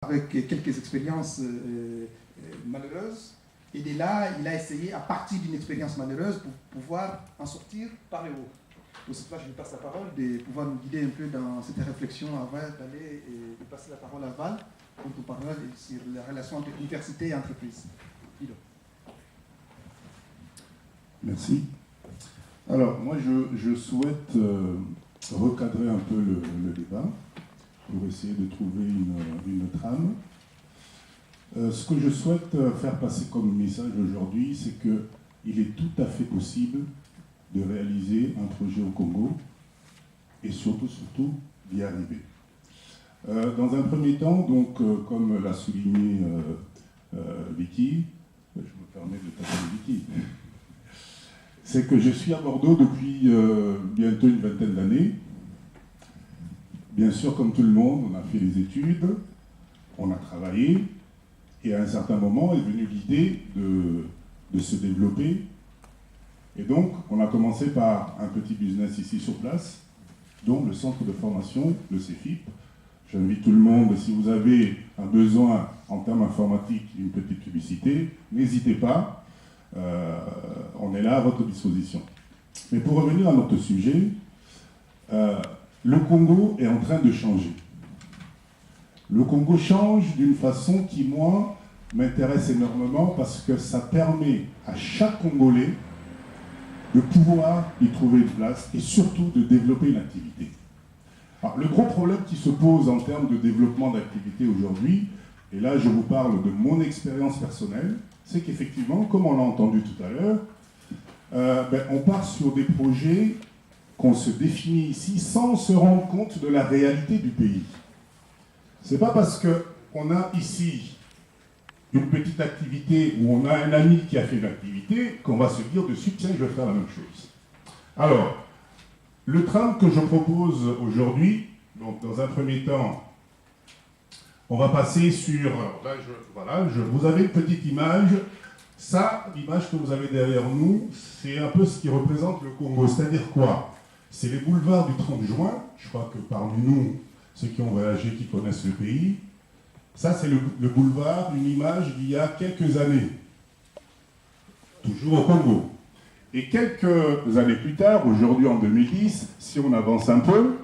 avec quelques expériences malheureuses. Et de là, il a essayé, à partir d'une expérience malheureuse, pour pouvoir en sortir par le haut. Donc c'est pourquoi je lui passe la parole, de pouvoir nous guider un peu dans cette réflexion avant d'aller et de passer la parole à Val, quand on parlera sur la relation entre université et entreprise. Guido. Merci. Alors, moi, je souhaite recadrer un peu le débat pour essayer de trouver une trame. Ce que je souhaite faire passer comme message aujourd'hui, c'est qu'il est tout à fait possible de réaliser un projet au Congo et surtout d'y arriver. Dans un premier temps, donc, comme l'a souligné Vicky, je me permets de t'appeler Vicky, c'est que je suis à Bordeaux depuis bientôt une vingtaine d'années. Bien sûr, comme tout le monde, on a fait des études, on a travaillé, et à un certain moment est venue l'idée de se développer. Et donc, on a commencé par un petit business ici sur place, dont le centre de formation, le CEFIP. J'invite tout le monde, si vous avez un besoin en termes informatiques, une petite publicité, n'hésitez pas, on est là à votre disposition. Mais pour revenir à notre sujet, le Congo est en train de changer. Le Congo change d'une façon qui, moi, m'intéresse énormément parce que ça permet à chaque Congolais de pouvoir y trouver une place et surtout de développer une activité. Alors, le gros problème qui se pose en termes de développement d'activité aujourd'hui, et là je vous parle de mon expérience personnelle, c'est qu'effectivement, comme on l'a entendu tout à l'heure, on part sur des projets qu'on se définit ici sans se rendre compte de la réalité du pays. C'est pas parce qu'on a ici une petite activité où on a un ami qui a fait une activité qu'on va se dire dessus, tiens, je vais faire la même chose. Alors, le trame que je propose aujourd'hui, donc dans un premier temps, on va passer sur... Là, vous avez une petite image. Ça, l'image que vous avez derrière nous, c'est un peu ce qui représente le Congo. C'est-à-dire quoi? C'est les boulevards du 30 juin. Je crois que parmi nous, ceux qui ont voyagé, qui connaissent le pays, ça c'est le boulevard, une image d'il y a quelques années, toujours au Congo. Et quelques années plus tard, aujourd'hui en 2010, si on avance un peu,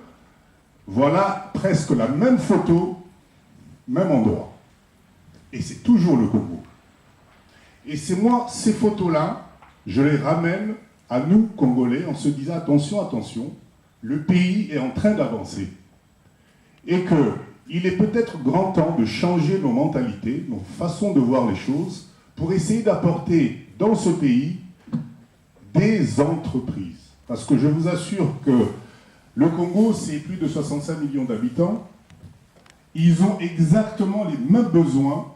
voilà presque la même photo, même endroit. Et c'est toujours le Congo. Et c'est moi, ces photos-là, je les ramène à nous, Congolais, en se disant attention, attention, le pays est en train d'avancer. Et qu'il est peut-être grand temps de changer nos mentalités, nos façons de voir les choses, pour essayer d'apporter dans ce pays des entreprises. Parce que je vous assure que le Congo, c'est plus de 65 millions d'habitants. Ils ont exactement les mêmes besoins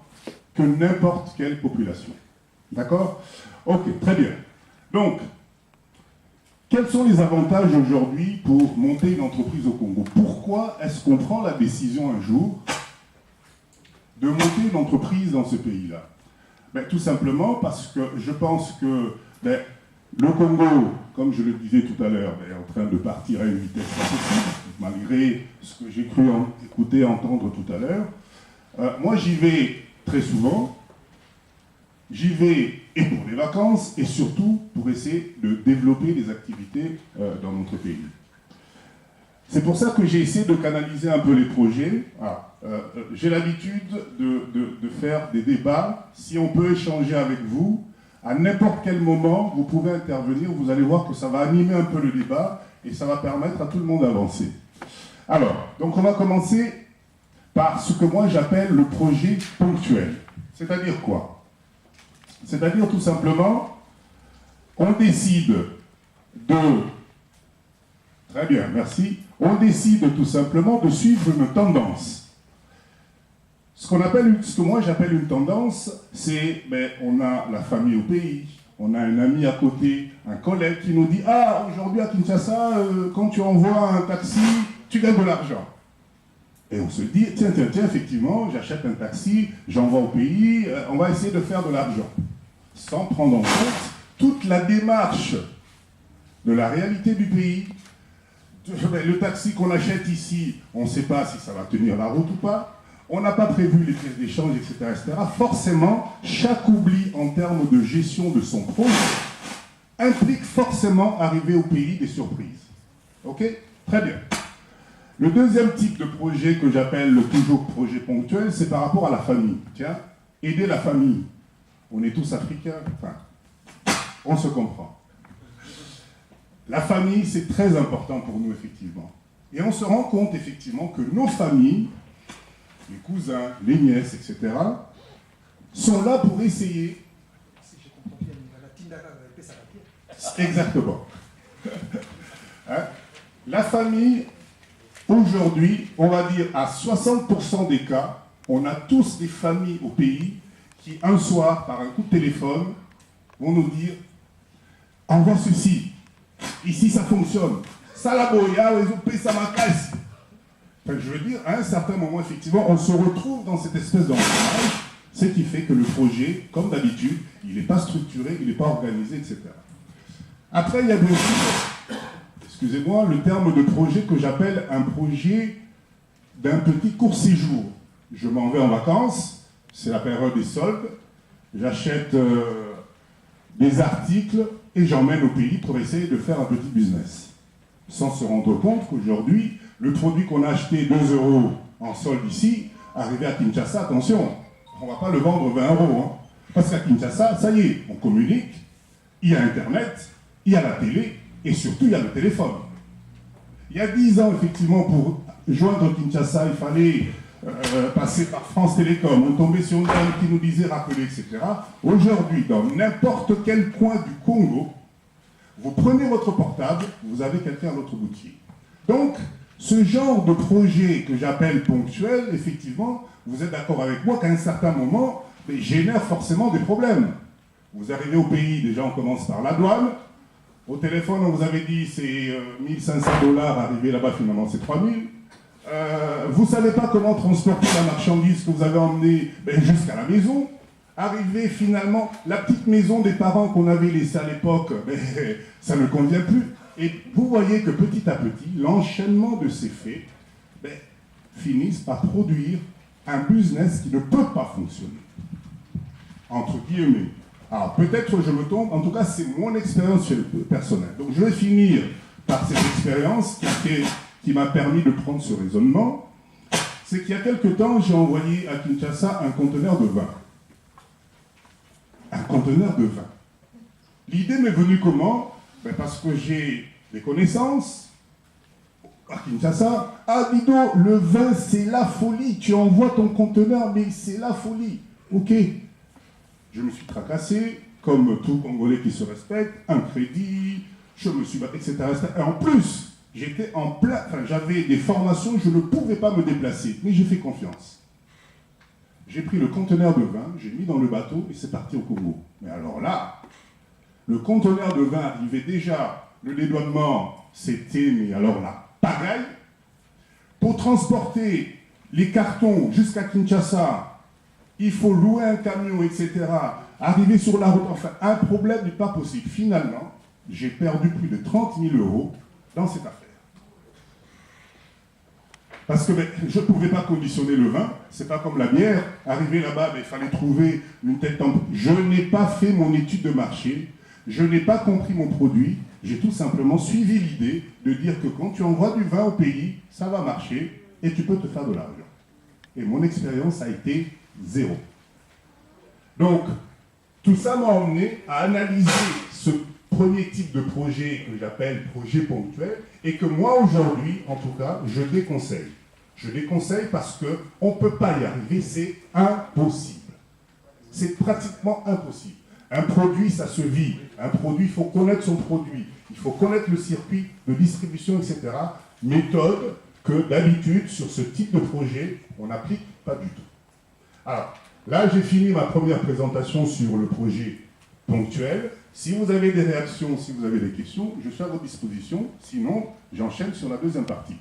que n'importe quelle population. D'accord? Ok, très bien. Donc, quels sont les avantages aujourd'hui pour monter une entreprise au Congo? Pourquoi est-ce qu'on prend la décision un jour de monter une entreprise dans ce pays-là? Tout simplement parce que je pense que le Congo, comme je le disais tout à l'heure, est en train de partir à une vitesse impossible, malgré ce que j'ai cru écouter, entendre tout à l'heure. Moi, j'y vais très souvent. J'y vais et pour les vacances, et surtout pour essayer de développer des activités dans notre pays. C'est pour ça que j'ai essayé de canaliser un peu les projets. J'ai l'habitude de faire des débats. Si on peut échanger avec vous, à n'importe quel moment, vous pouvez intervenir. Vous allez voir que ça va animer un peu le débat et ça va permettre à tout le monde d'avancer. Alors, donc on va commencer par ce que moi j'appelle le projet ponctuel. C'est-à-dire quoi? C'est-à-dire tout simplement, on décide de... Très bien, merci. On décide tout simplement de suivre une tendance. Ce que moi j'appelle une tendance, c'est, on a la famille au pays, on a un ami à côté, un collègue qui nous dit « Ah, aujourd'hui à Kinshasa, quand tu envoies un taxi, tu gagnes de l'argent. » Et on se dit « Tiens, effectivement, j'achète un taxi, j'envoie au pays, on va essayer de faire de l'argent. » Sans prendre en compte toute la démarche de la réalité du pays. Le taxi qu'on achète ici, on ne sait pas si ça va tenir la route ou pas. on n'a pas prévu les pièces d'échange, etc. Forcément, chaque oubli en termes de gestion de son projet implique forcément arriver au pays des surprises. Ok? Très bien. Le deuxième type de projet que j'appelle toujours projet ponctuel, c'est par rapport à la famille. Tiens, aider la famille. On est tous africains, enfin, on se comprend. La famille, c'est très important pour nous, effectivement. Et on se rend compte, effectivement, que nos familles, les cousins, les nièces, etc., sont là pour essayer. Si j'ai compris bien, la Tindara va ça la pierre. Exactement. Hein? La famille, aujourd'hui, on va dire à 60% des cas, on a tous des familles au pays qui, un soir, par un coup de téléphone, vont nous dire « Envoie ceci, ici ça fonctionne, ça la boya, les OP, ça m'acasse. » Enfin, je veux dire, à un certain moment, effectivement, on se retrouve dans cette espèce d'engrenage, ce qui fait que le projet, comme d'habitude, il n'est pas structuré, il n'est pas organisé, etc. Après, il y a bien sûr, excusez-moi, le terme de projet que j'appelle un projet d'un petit court séjour. Je m'en vais en vacances, c'est la période des soldes, j'achète des articles et j'emmène au pays pour essayer de faire un petit business. Sans se rendre compte qu'aujourd'hui, le produit qu'on a acheté 2 € en solde ici, arrivé à Kinshasa, attention, on ne va pas le vendre 20 €. Hein, parce qu'à Kinshasa, ça y est, on communique, il y a Internet, il y a la télé et surtout il y a le téléphone. Il y a 10 ans, effectivement, pour joindre Kinshasa, il fallait passer par France Télécom, on tombait sur une dame qui nous disait rappeler, etc. Aujourd'hui, dans n'importe quel coin du Congo, vous prenez votre portable, vous avez quelqu'un à votre boutier. Donc, ce genre de projet que j'appelle ponctuel, effectivement, vous êtes d'accord avec moi qu'à un certain moment, génère forcément des problèmes. Vous arrivez au pays, déjà on commence par la douane. Au téléphone, on vous avait dit c'est 1500 $, arrivé là-bas finalement c'est 3000. Vous ne savez pas comment transporter la marchandise que vous avez emmenée jusqu'à la maison. Arrivé finalement, la petite maison des parents qu'on avait laissée à l'époque, ça ne convient plus. Et vous voyez que petit à petit, l'enchaînement de ces faits finissent par produire un business qui ne peut pas fonctionner. Entre guillemets. Alors peut-être je me trompe, en tout cas c'est mon expérience personnelle. Donc je vais finir par cette expérience qui m'a permis de prendre ce raisonnement. C'est qu'il y a quelque temps, j'ai envoyé à Kinshasa un conteneur de vin. Un conteneur de vin. L'idée m'est venue comment? Parce que j'ai des connaissances à Kinshasa. Ah Dido, le vin c'est la folie. Tu envoies ton conteneur, mais c'est la folie. Ok. Je me suis tracassé, comme tout Congolais qui se respecte, un crédit, je me suis battu, etc. Et en plus, j'étais en plein, j'avais des formations, je ne pouvais pas me déplacer, mais j'ai fait confiance. J'ai pris le conteneur de vin, j'ai mis dans le bateau et c'est parti au Congo. Mais alors là, le conteneur de vin arrivait déjà, le dédouanement, c'était, mais alors la pagaille. Pour transporter les cartons jusqu'à Kinshasa, il faut louer un camion, etc. Arriver sur la route, enfin, un problème n'est pas possible. Finalement, j'ai perdu plus de 30 000 € dans cette affaire. Parce que je ne pouvais pas conditionner le vin, c'est pas comme la bière. Arriver là-bas, il fallait trouver une telle température. Je n'ai pas fait mon étude de marché, je n'ai pas compris mon produit, j'ai tout simplement suivi l'idée de dire que quand tu envoies du vin au pays, ça va marcher et tu peux te faire de l'argent. Et mon expérience a été 0. Donc, tout ça m'a emmené à analyser ce premier type de projet que j'appelle projet ponctuel et que moi, aujourd'hui, en tout cas, je déconseille. Je déconseille parce qu'on ne peut pas y arriver, c'est impossible. C'est pratiquement impossible. Un produit, ça se vit. Un produit, il faut connaître son produit. Il faut connaître le circuit de distribution, etc. Méthode que d'habitude, sur ce type de projet, on n'applique pas du tout. Alors, là, j'ai fini ma première présentation sur le projet ponctuel. Si vous avez des réactions, si vous avez des questions, je suis à votre disposition. Sinon, j'enchaîne sur la deuxième partie.